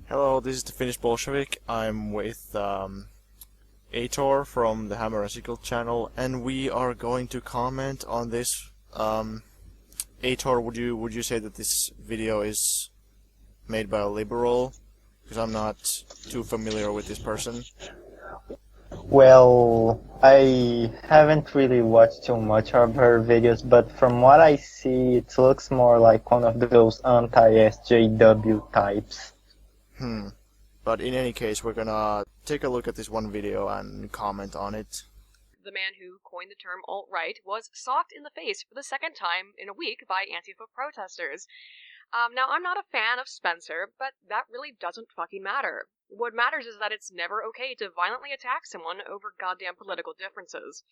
Hello, this is the Finnish Bolshevik. I'm with Heitor from the Hammer and Sickle channel, and we are going to comment on this. Heitor, would you say that this video is made by a liberal? Because I'm not too familiar with this person. Well, I haven't really watched too much of her videos, but from what I see, it looks more like one of those anti-SJW types. But in any case, we're gonna take a look at this one video and comment on it. The man who coined the term alt-right was socked in the face for the second time in a week by Antifa protesters. Now, I'm not a fan of Spencer, but that really doesn't fucking matter. What matters is that it's never okay to violently attack someone over goddamn political differences.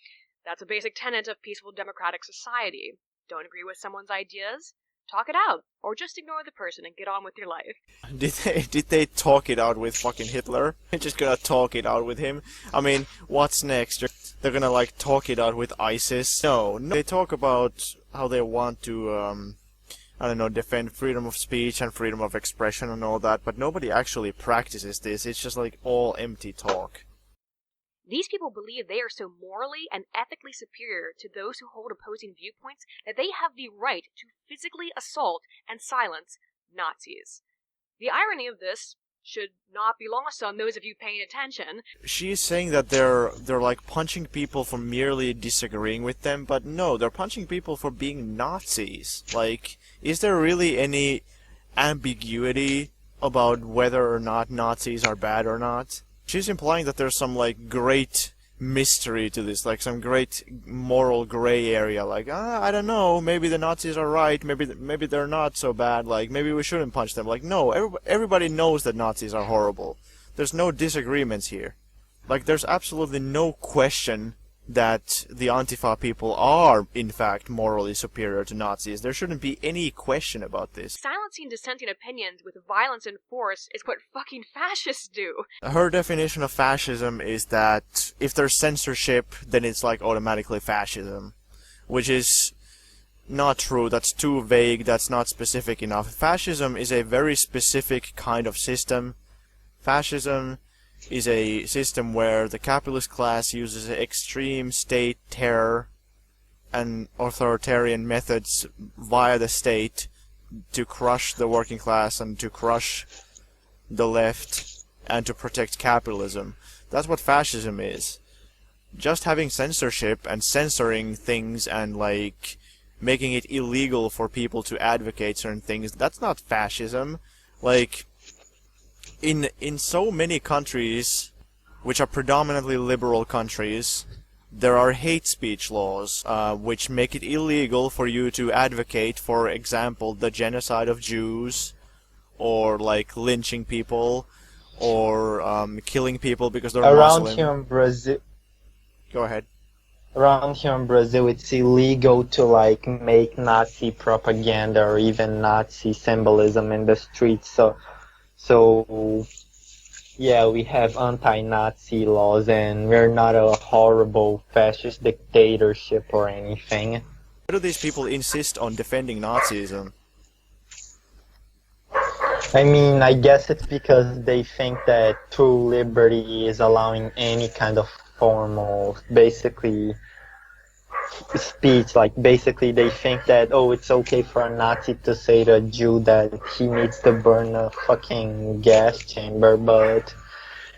That's a basic tenet of peaceful democratic society. Don't agree with someone's ideas? Talk it out, or just ignore the person and get on with your life. Did they talk it out with fucking Hitler? They're just gonna talk it out with him? I mean, what's next? They're gonna like talk it out with ISIS? No. They talk about how they want to I don't know, defend freedom of speech and freedom of expression and all that, but nobody actually practices this. It's just like all empty talk. These people believe they are so morally and ethically superior to those who hold opposing viewpoints that they have the right to physically assault and silence Nazis. The irony of this should not be lost on those of you paying attention. She's saying that they're like punching people for merely disagreeing with them, but no, they're punching people for being Nazis. Like, is there really any ambiguity about whether or not Nazis are bad or not? She's implying that there's some like great mystery to this, like some great moral gray area, like, I don't know, maybe the Nazis are right, maybe they're not so bad, like, maybe we shouldn't punch them. Like, no, everybody knows that Nazis are horrible. There's no disagreements here. Like, there's absolutely no question that the Antifa people are, in fact, morally superior to Nazis. There shouldn't be any question about this. Silencing dissenting opinions with violence and force is what fucking fascists do. Her definition of fascism is that if there's censorship, then it's like automatically fascism. Which is not true. That's too vague. That's not specific enough. Fascism is a very specific kind of system. Fascism is a system where the capitalist class uses extreme state terror and authoritarian methods via the state to crush the working class and to crush the left and to protect capitalism. That's what fascism is. Just having censorship and censoring things and like making it illegal for people to advocate certain things, that's not fascism. Like, in so many countries, which are predominantly liberal countries, there are hate speech laws, which make it illegal for you to advocate, for example, the genocide of Jews, or like lynching people, or killing people because they're Muslim. Around here in Brazil, Go ahead. Around here in Brazil, it's illegal to like make Nazi propaganda or even Nazi symbolism in the streets. So, yeah, we have anti-Nazi laws, and we're not a horrible fascist dictatorship or anything. Why do these people insist on defending Nazism? I mean, I guess it's because they think that true liberty is allowing any kind of form of, basically, speech. Like, basically they think that, oh, it's okay for a Nazi to say to a Jew that he needs to burn a fucking gas chamber, but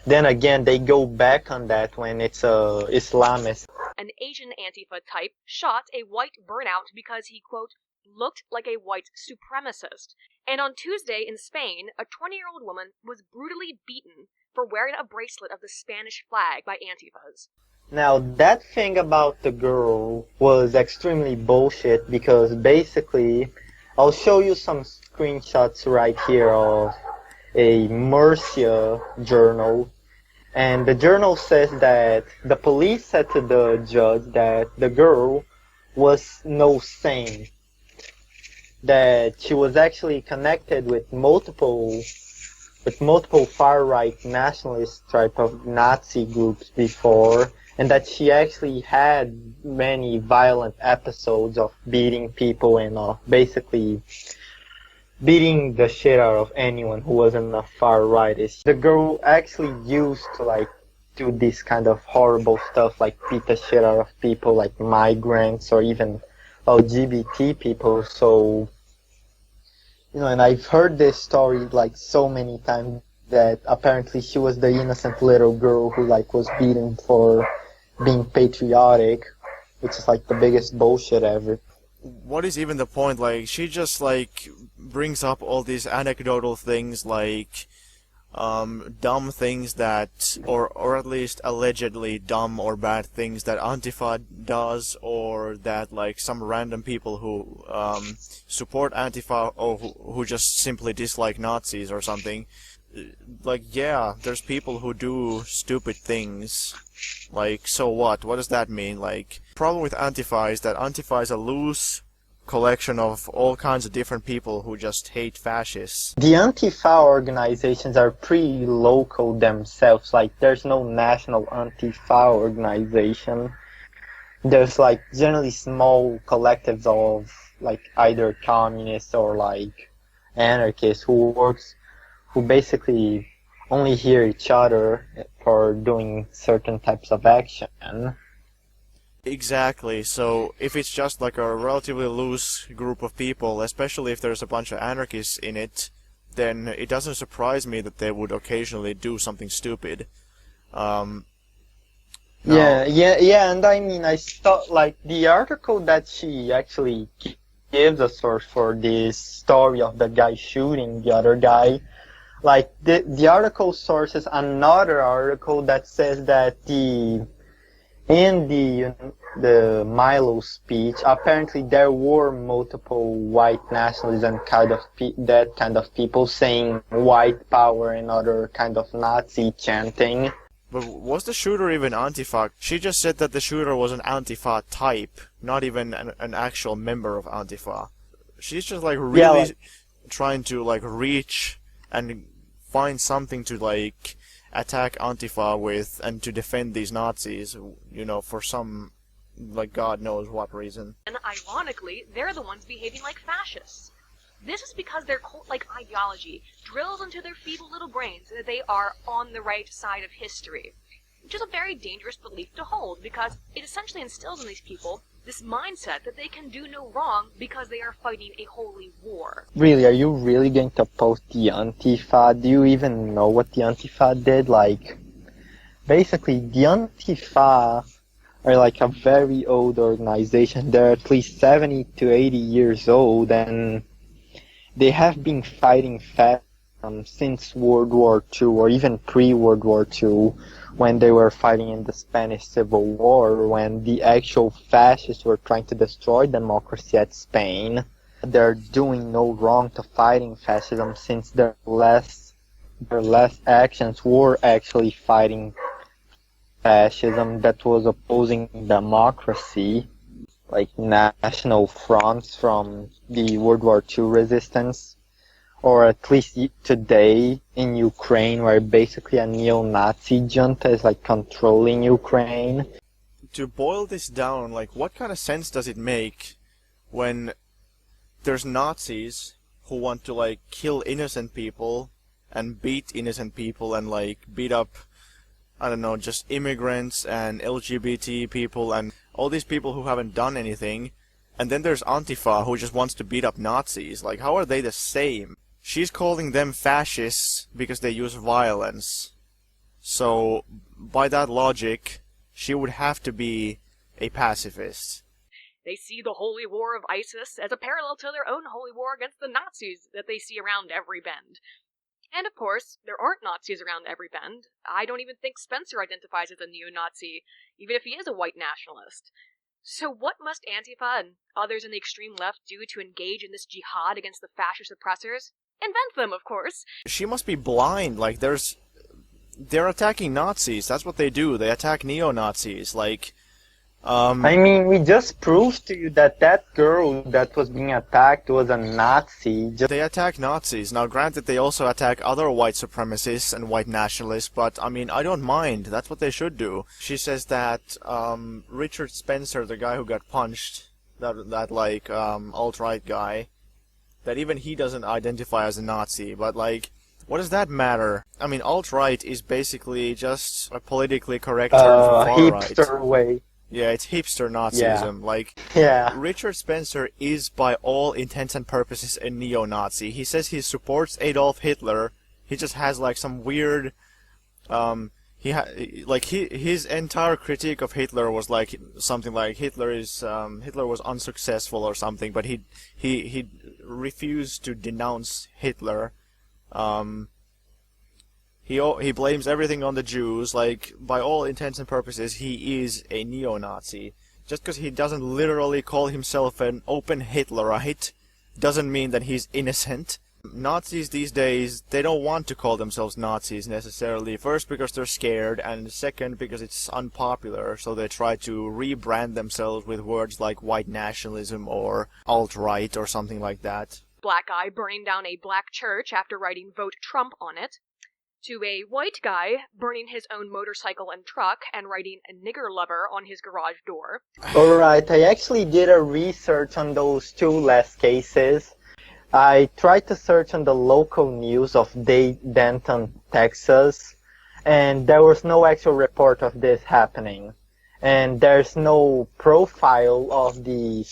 then again they go back on that when it's a Islamist. An Asian Antifa type shot a white burnout because he, quote, looked like a white supremacist. And on Tuesday in Spain, a 20-year-old woman was brutally beaten for wearing a bracelet of the Spanish flag by Antifas. Now, that thing about the girl was extremely bullshit because basically, I'll show you some screenshots right here of a Murcia journal, and the journal says that the police said to the judge that the girl was no saint, that she was actually connected with multiple far-right nationalist type of Nazi groups before, and that she actually had many violent episodes of beating people and basically beating the shit out of anyone who wasn't a far rightist. The girl actually used to like do this kind of horrible stuff, like beat the shit out of people like migrants or even LGBT people. So, you know, and I've heard this story like so many times that apparently she was the innocent little girl who like was beaten for being patriotic, which is like the biggest bullshit ever. What is even the point? Like, she just like brings up all these anecdotal things, like dumb things that, or at least allegedly dumb or bad things that Antifa does, or that like some random people who support Antifa or who just simply dislike Nazis or something. Like, yeah, there's people who do stupid things. Like, so what? What does that mean? Like, problem with Antifa is that Antifa is a loose collection of all kinds of different people who just hate fascists. The Antifa organizations are pretty local themselves. Like, there's no national Antifa organization. There's like generally small collectives of like either communists or like anarchists who basically only hear each other for doing certain types of action. Exactly, so if it's just like a relatively loose group of people, especially if there's a bunch of anarchists in it, then it doesn't surprise me that they would occasionally do something stupid. Yeah, and I mean, I thought like the article that she actually gives a source for this story of the guy shooting the other guy, like the article sources another article that says that in the Milo speech, apparently there were multiple white nationalists and that kind of people saying white power and other kind of Nazi chanting. But was the shooter even Antifa? She just said that the shooter was an Antifa type, not even an actual member of Antifa. She's just like really trying to like reach and find something to like attack Antifa with and to defend these Nazis, you know, for some, like, God knows what reason. And ironically, they're the ones behaving like fascists. This is because their cult-like ideology drills into their feeble little brains that they are on the right side of history, which is a very dangerous belief to hold because it essentially instills in these people this mindset that they can do no wrong because they are fighting a holy war. Really, are you really going to post the Antifa? Do you even know what the Antifa did? Like, basically, the Antifa are like a very old organization. They're at least 70 to 80 years old, and they have been fighting fascism since World War II, or even pre-World War II, when they were fighting in the Spanish Civil War, when the actual fascists were trying to destroy democracy at Spain. They're doing no wrong to fighting fascism since their last actions were actually fighting fascism that was opposing democracy, like national fronts from the World War II resistance, or at least today in Ukraine, where basically a neo-Nazi junta is like controlling Ukraine. To boil this down, like, what kind of sense does it make when there's Nazis who want to like kill innocent people and beat innocent people and like beat up, I don't know, just immigrants and LGBT people and all these people who haven't done anything, and then there's Antifa who just wants to beat up Nazis? Like, how are they the same? She's calling them fascists because they use violence. So, by that logic, she would have to be a pacifist. They see the holy war of ISIS as a parallel to their own holy war against the Nazis that they see around every bend. And of course, there aren't Nazis around every bend. I don't even think Spencer identifies as a neo-Nazi, even if he is a white nationalist. So what must Antifa and others in the extreme left do to engage in this jihad against the fascist oppressors? Invent them, of course. She must be blind. Like, they're attacking Nazis. That's what they do. They attack neo-Nazis. Like, I mean, we just proved to you that that girl that was being attacked was a Nazi. They attack Nazis. Now, granted, they also attack other white supremacists and white nationalists, but, I mean, I don't mind. That's what they should do. She says that, Richard Spencer, the guy who got punched, that alt-right guy, that even he doesn't identify as a Nazi, but like, what does that matter? I mean, alt-right is basically just a politically correct term for far-right. Hipster way. Yeah, it's hipster Nazism. Like, Yeah. Richard Spencer is by all intents and purposes a neo-Nazi. He says he supports Adolf Hitler. He just has like some weird, his entire critique of Hitler was like something like Hitler was unsuccessful or something, but he refused to denounce Hitler. He blames everything on the Jews. Like, by all intents and purposes, he is a neo-Nazi. Just because he doesn't literally call himself an open Hitlerite doesn't mean that he's innocent. Nazis these days, they don't want to call themselves Nazis necessarily. First, because they're scared, and second, because it's unpopular, so they try to rebrand themselves with words like white nationalism or alt-right or something like that. Black guy burning down a black church after writing "Vote Trump" on it, to a white guy burning his own motorcycle and truck and writing "a nigger lover" on his garage door. Alright, I actually did a research on those two last cases. I tried to search on the local news of Denton, Texas, and there was no actual report of this happening. And there's no profile of the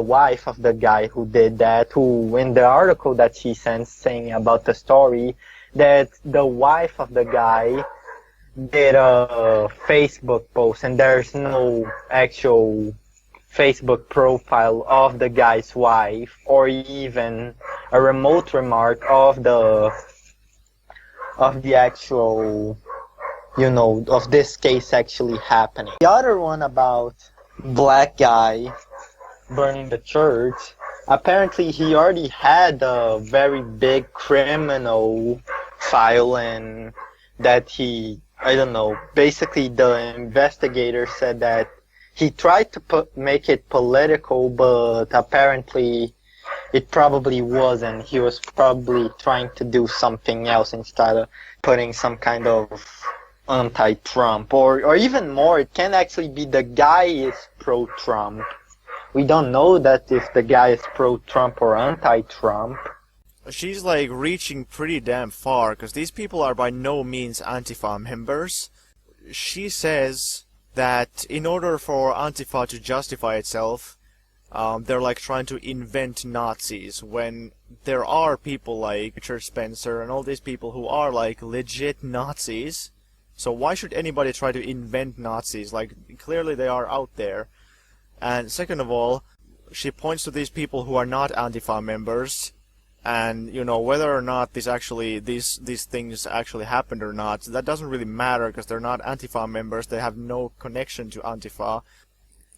wife of the guy who did that, who in the article that she sent saying about the story, that the wife of the guy did a Facebook post, and there's no actual Facebook profile of the guy's wife, or even a remote remark of the actual, of this case actually happening. The other one about black guy burning the church, apparently he already had a very big criminal file, and that basically the investigator said that he tried to make it political, but apparently it probably wasn't. He was probably trying to do something else instead of putting some kind of anti-Trump. Or even more, it can actually be the guy is pro-Trump. We don't know that if the guy is pro-Trump or anti-Trump. She's like reaching pretty damn far, because these people are by no means Antifa members. She says that in order for Antifa to justify itself, they're like trying to invent Nazis, when there are people like Richard Spencer and all these people who are like legit Nazis. So why should anybody try to invent Nazis? Like, clearly they are out there. And second of all, she points to these people who are not Antifa members, and whether or not these things actually happened or not, that doesn't really matter, because they're not Antifa members. They have no connection to Antifa.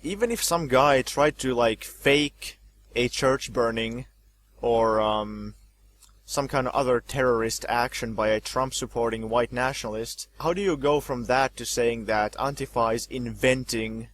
Even if some guy tried to like fake a church burning or some kind of other terrorist action by a Trump supporting white nationalist, how do you go from that to saying that Antifa is inventing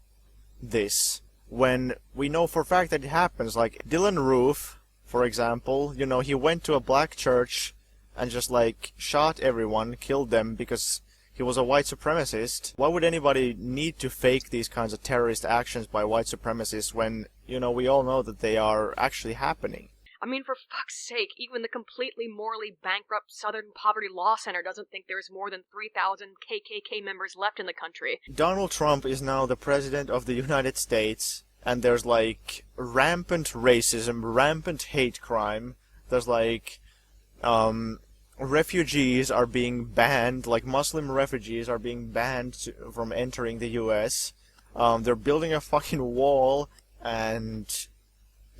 this, when we know for a fact that it happens? Like Dylan Roof, for example, he went to a black church and just like shot everyone, killed them because he was a white supremacist. Why would anybody need to fake these kinds of terrorist actions by white supremacists when, we all know that they are actually happening? I mean, for fuck's sake, even the completely morally bankrupt Southern Poverty Law Center doesn't think there's more than 3,000 KKK members left in the country. Donald Trump is now the president of the United States, and there's like rampant racism, rampant hate crime. There's like refugees are being banned, like Muslim refugees are being banned from entering the US. They're building a fucking wall, and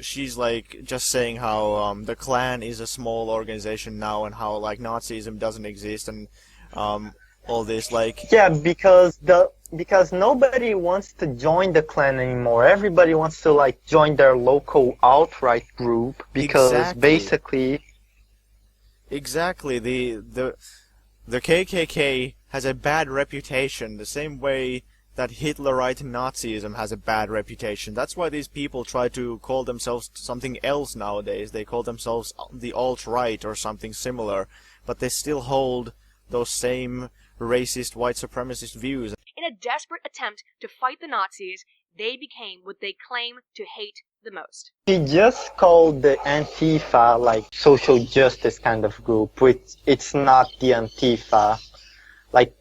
she's like just saying how the Klan is a small organization now, and how like Nazism doesn't exist, and all this, like... Yeah, because nobody wants to join the Klan anymore. Everybody wants to like join their local alt-right group, because basically... Exactly. The KKK has a bad reputation, the same way that Hitlerite Nazism has a bad reputation. That's why these people try to call themselves something else nowadays. They call themselves the alt-right or something similar, but they still hold those same racist white supremacist views. In a desperate attempt to fight the Nazis, they became what they claim to hate the most. She just called the Antifa like social justice kind of group, which it's not the Antifa. Like,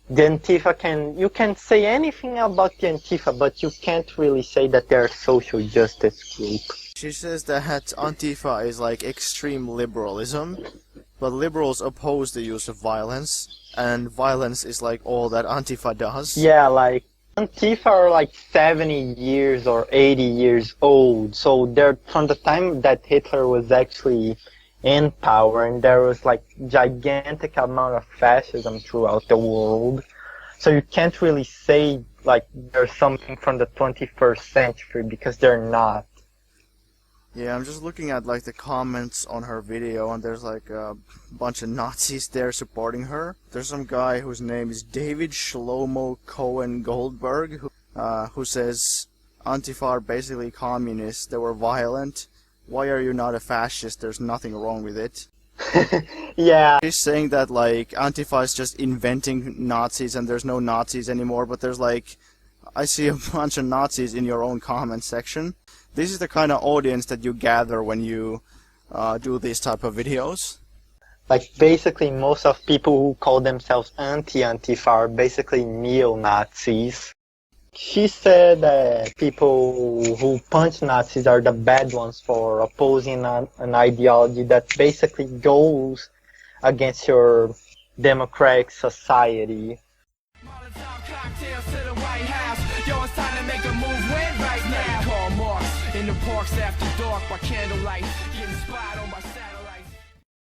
the Antifa you can say anything about the Antifa, but you can't really say that they're a social justice group. She says that Antifa is like extreme liberalism, but liberals oppose the use of violence, and violence is like all that Antifa does. Yeah, like, Antifa are like 70 years or 80 years old, so they're from the time that Hitler was actually in power, and there was like gigantic amount of fascism throughout the world. So you can't really say like there's something from the 21st century, because they're not. Yeah, I'm just looking at like the comments on her video, and there's like a bunch of Nazis there supporting her. There's some guy whose name is David Shlomo Cohen Goldberg, who says Antifa are basically communists. They were violent. Why are you not a fascist? There's nothing wrong with it. Yeah. She's saying that like Antifa is just inventing Nazis and there's no Nazis anymore, but there's like, I see a bunch of Nazis in your own comment section. This is the kind of audience that you gather when you do these type of videos. Like, basically most of people who call themselves anti-Antifa are basically neo-Nazis. She said that people who punch Nazis are the bad ones for opposing an ideology that basically goes against your democratic society. In the parks after dark by candlelight, getting spied on by